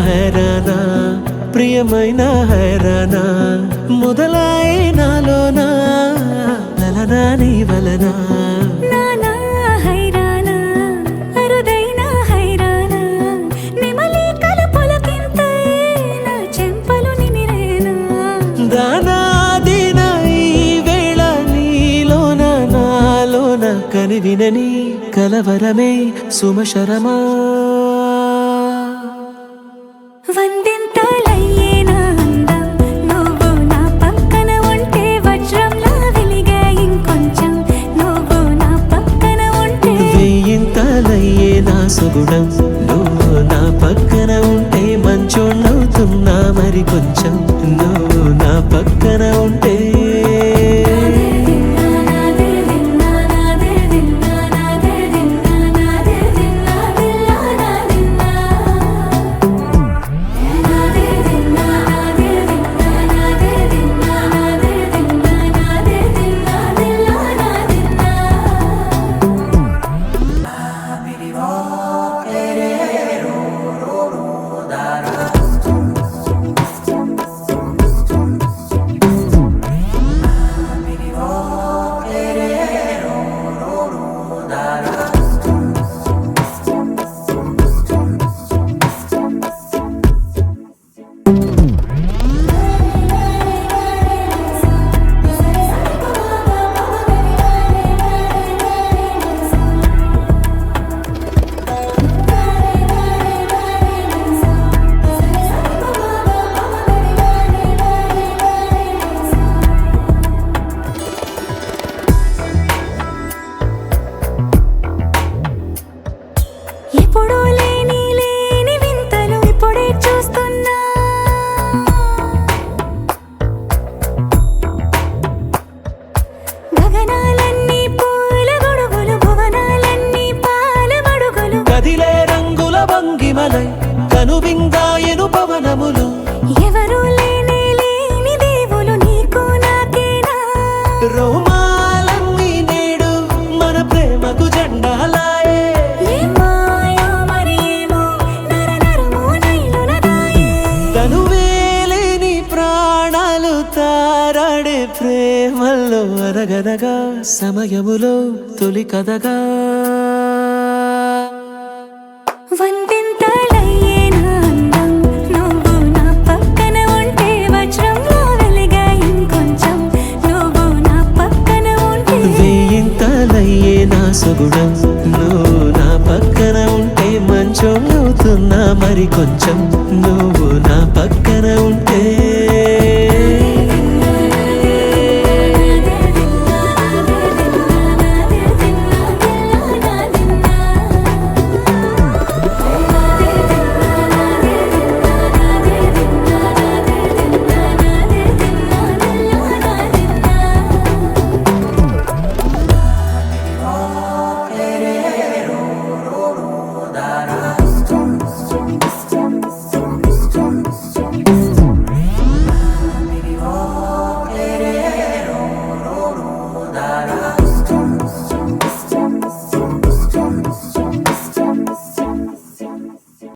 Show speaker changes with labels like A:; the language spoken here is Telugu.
A: హైరానా ప్రియమైన హైరానా మొదలాయే నాలోనా లలనా నీ వలనా
B: నానా హైరానా అరుదైన హైరానా నెమలి కలుపులకింతై నా చెంపలు నిమిరేనా
A: దానాదిన ఈ వేళ నీలోన నాలోన కనివినని కలవరమే సుమశరమా
B: వందింతలయ్యేనా అందం నువ్వు నా పక్కన ఉంటే వజ్రంలా వెలిగే ఇంకొంచెం నువ్వు నా పక్కన ఉంటే
A: వెయ్యింతలయ్యే నా సుగుణం నువ్వు నా పక్కన ఉంటే మంచోణ్ణవుతున్నా మరి కొంచెం నువ్వు నా పక్కన ఉంటే
B: ఎప్పుడూ లేని వింతలు ఇప్పుడే చూస్తున్నా గగనాలన్నీ పూల గొడుగులు భువనాలన్నీ పాల మడుగులు
A: కదిలే రంగుల భంగిమలై కనువిందాయను పవనములు
B: ఎవరూ లేని దేవులు నీకు నాకేనా
A: రోమాలన్నీ నేడు మన ప్రేమకు జెండాలాయే
B: ఏమాయో మరి ఏమో నరనరమో నైలున దాయే
A: తనువేలేని ప్రాణాలు తారాడే ప్రేమల్లో అరగనగా సమయములో తొలి కథగా
B: వందింతలయ్యేనా అందం నువ్వు నా పక్కన ఉంటే వజ్రంలా వెలిగే ఇంకొంచెం నువ్వు నా పక్కన ఉంటే
A: వెయ్యింతలయ్యే నా సుగుణం నువ్వు నా పక్కన ఉంటే మంచోణ్ణవుతున్నా మరి కొంచెం నువ్వు నా పక్కన